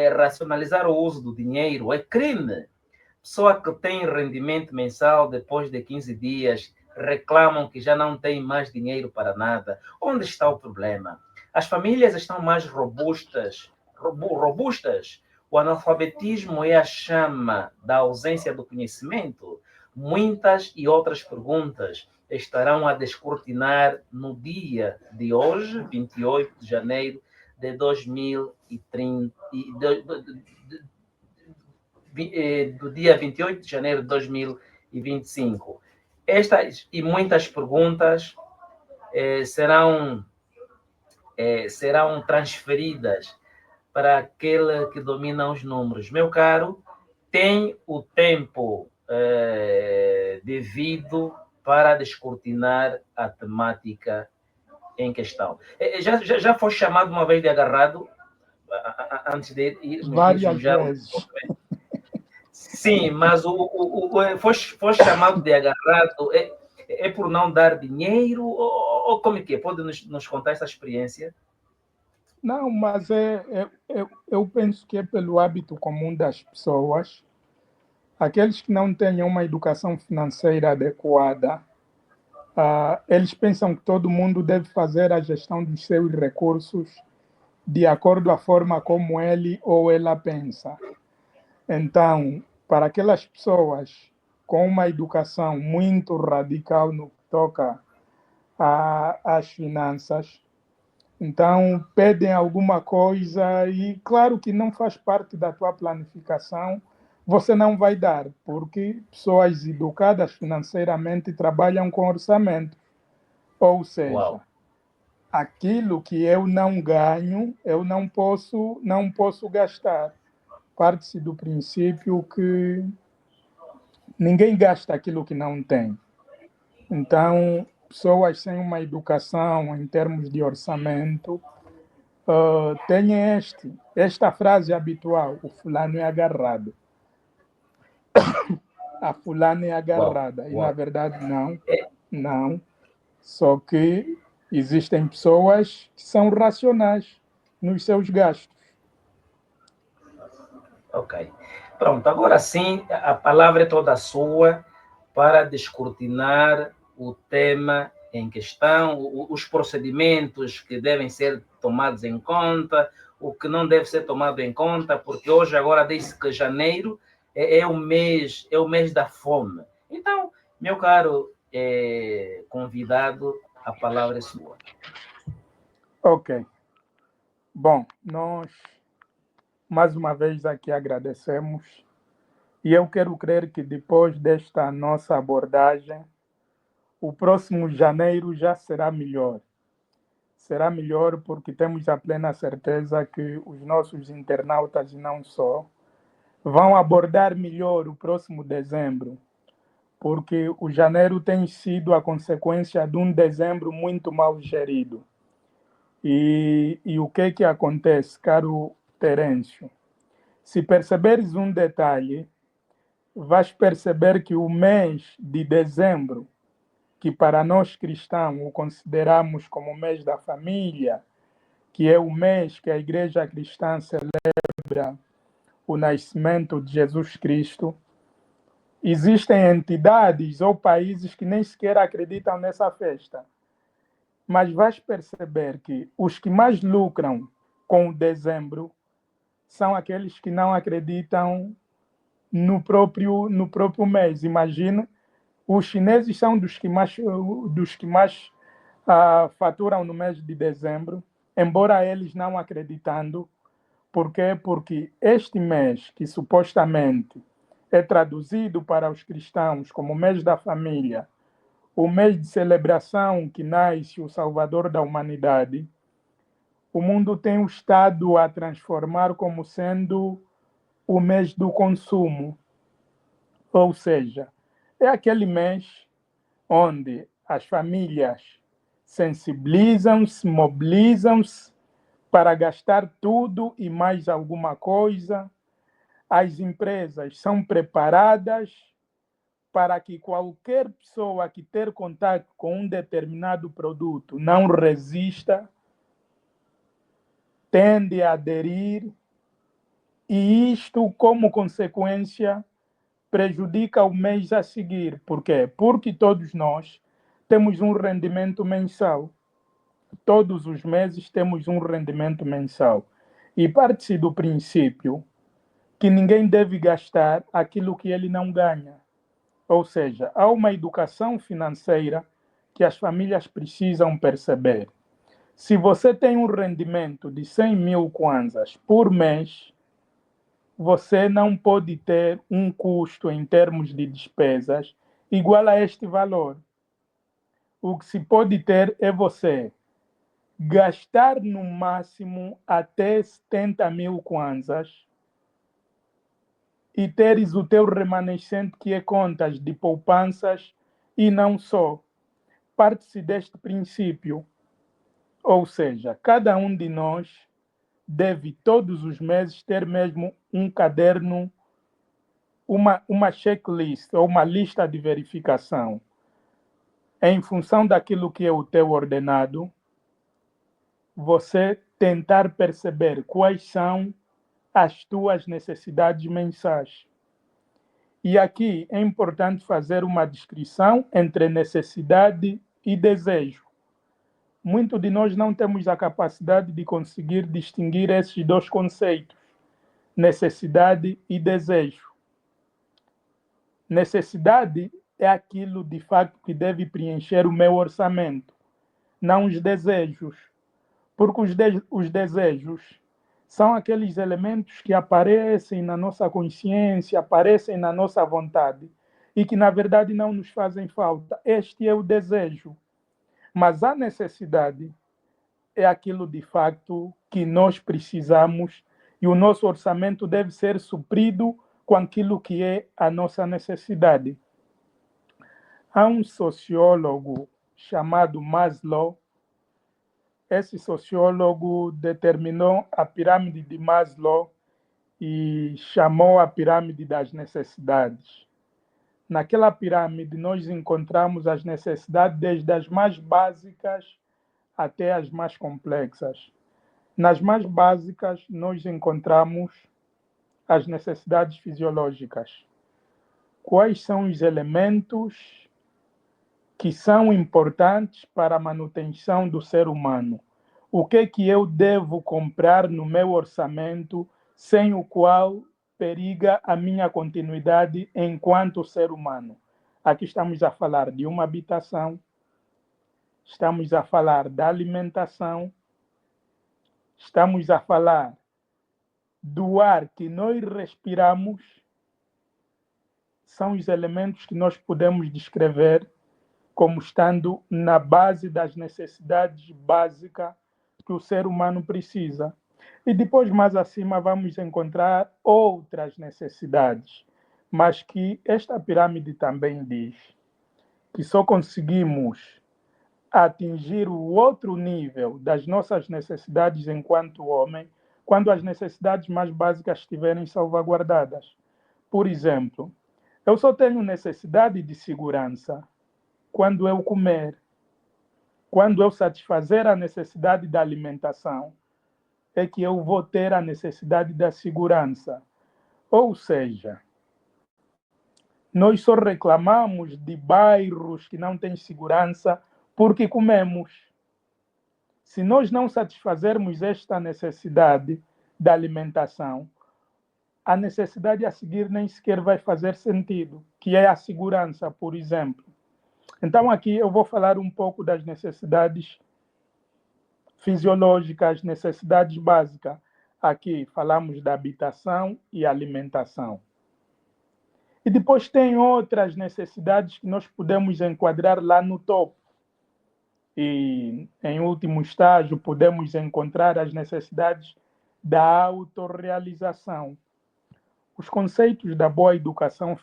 racionalizar o uso do dinheiro é crime. Pessoa que tem rendimento mensal depois de 15 dias reclamam que já não tem mais dinheiro para nada. Onde está o problema? As famílias estão mais robustas. O analfabetismo é a chama da ausência do conhecimento. Muitas e outras perguntas estarão a descortinar no dia de hoje, 28 de janeiro de 2030, do dia 28 de janeiro de 2025. Estas e muitas perguntas serão transferidas para aquele que domina os números. Meu caro, tem o tempo devido para descortinar a temática em questão. Já foi chamado uma vez de agarrado, antes de irmos várias vezes. Sim, mas foi chamado de agarrado é por não dar dinheiro ou como é que é? Pode nos contar essa experiência? Não, mas eu penso que é pelo hábito comum das pessoas. Aqueles que não têm uma educação financeira adequada, eles pensam que todo mundo deve fazer a gestão dos seus recursos de acordo com a forma como ele ou ela pensa. Então, para aquelas pessoas com uma educação muito radical no que toca às finanças, então pedem alguma coisa e, claro que não faz parte da tua planificação, você não vai dar, porque pessoas educadas financeiramente trabalham com orçamento. Ou seja, Uau. Aquilo que eu não ganho, eu não posso gastar. Parte-se do princípio que ninguém gasta aquilo que não tem. Então, pessoas sem uma educação em termos de orçamento têm esta frase habitual: o fulano é agarrado. A fulana é agarrada. Uau. E, na verdade, não. Só que existem pessoas que são racionais nos seus gastos. Ok. Pronto, agora sim, a palavra é toda sua para descortinar o tema em questão, os procedimentos que devem ser tomados em conta, o que não deve ser tomado em conta, porque hoje agora diz que janeiro é o mês da fome. Então, meu caro convidado, a palavra é sua. Ok. Bom, nós mais uma vez aqui agradecemos e eu quero crer que depois desta nossa abordagem, o próximo janeiro já será melhor. Será melhor porque temos a plena certeza que os nossos internautas e não só vão abordar melhor o próximo dezembro, porque o janeiro tem sido a consequência de um dezembro muito mal gerido. E o que acontece, caro Terêncio? Se perceberes um detalhe, vais perceber que o mês de dezembro, que para nós cristãos o consideramos como o mês da família, que é o mês que a igreja cristã celebra o nascimento de Jesus Cristo, existem entidades ou países que nem sequer acreditam nessa festa. Mas vais perceber que os que mais lucram com o dezembro são aqueles que não acreditam no próprio mês. Imagina, os chineses são dos que mais faturam no mês de dezembro, embora eles não acreditando. Por quê? Porque este mês, que supostamente é traduzido para os cristãos como o mês da família, o mês de celebração que nasce o Salvador da humanidade, o mundo tem estado a transformar como sendo o mês do consumo. Ou seja, é aquele mês onde as famílias sensibilizam-se, mobilizam-se para gastar tudo e mais alguma coisa. As empresas são preparadas para que qualquer pessoa que ter contato com um determinado produto não resista, tende a aderir E isto, como consequência, prejudica o mês a seguir. Por quê? Porque todos nós temos um rendimento mensal. Todos os meses temos um rendimento mensal. E parte-se do princípio que ninguém deve gastar aquilo que ele não ganha. Ou seja, há uma educação financeira que as famílias precisam perceber. Se você tem um rendimento de 100 mil kwanzas por mês, você não pode ter um custo em termos de despesas igual a este valor. O que se pode ter é você gastar no máximo até 70 mil kwanzas e teres o teu remanescente, que é contas de poupanças, e não só. Parte-se deste princípio. Ou seja, cada um de nós deve todos os meses ter mesmo um caderno, uma checklist ou uma lista de verificação. Em função daquilo que é o teu ordenado, você tentar perceber quais são as tuas necessidades mensais. E aqui é importante fazer uma descrição entre necessidade e desejo. Muitos de nós não temos a capacidade de conseguir distinguir esses dois conceitos, necessidade e desejo. Necessidade é aquilo de facto que deve preencher o meu orçamento, não os desejos. Porque os desejos são aqueles elementos que aparecem na nossa consciência, aparecem na nossa vontade e que, na verdade, não nos fazem falta. Este é o desejo. Mas a necessidade é aquilo, de facto, que nós precisamos e o nosso orçamento deve ser suprido com aquilo que é a nossa necessidade. Há um sociólogo chamado Maslow. Esse sociólogo determinou a pirâmide de Maslow e chamou a pirâmide das necessidades. Naquela pirâmide, nós encontramos as necessidades desde as mais básicas até as mais complexas. Nas mais básicas, nós encontramos as necessidades fisiológicas. Quais são os elementos que são importantes para a manutenção do ser humano? O que é que eu devo comprar no meu orçamento sem o qual periga a minha continuidade enquanto ser humano? Aqui estamos a falar de uma habitação, estamos a falar da alimentação, estamos a falar do ar que nós respiramos. São os elementos que nós podemos descrever como estando na base das necessidades básicas que o ser humano precisa. E depois, mais acima, vamos encontrar outras necessidades, mas que esta pirâmide também diz que só conseguimos atingir o outro nível das nossas necessidades enquanto homem quando as necessidades mais básicas estiverem salvaguardadas. Por exemplo, eu só tenho necessidade de segurança quando eu comer. Quando eu satisfazer a necessidade da alimentação, é que eu vou ter a necessidade da segurança. Ou seja, nós só reclamamos de bairros que não têm segurança porque comemos. Se nós não satisfazermos esta necessidade da alimentação, a necessidade a seguir nem sequer vai fazer sentido, que é a segurança, por exemplo. Então, aqui eu vou falar um pouco das necessidades fisiológicas, necessidades básicas. Aqui falamos da habitação e alimentação. E depois tem outras necessidades que nós podemos enquadrar lá no topo. E, em último estágio, podemos encontrar as necessidades da autorrealização. Os conceitos da boa educação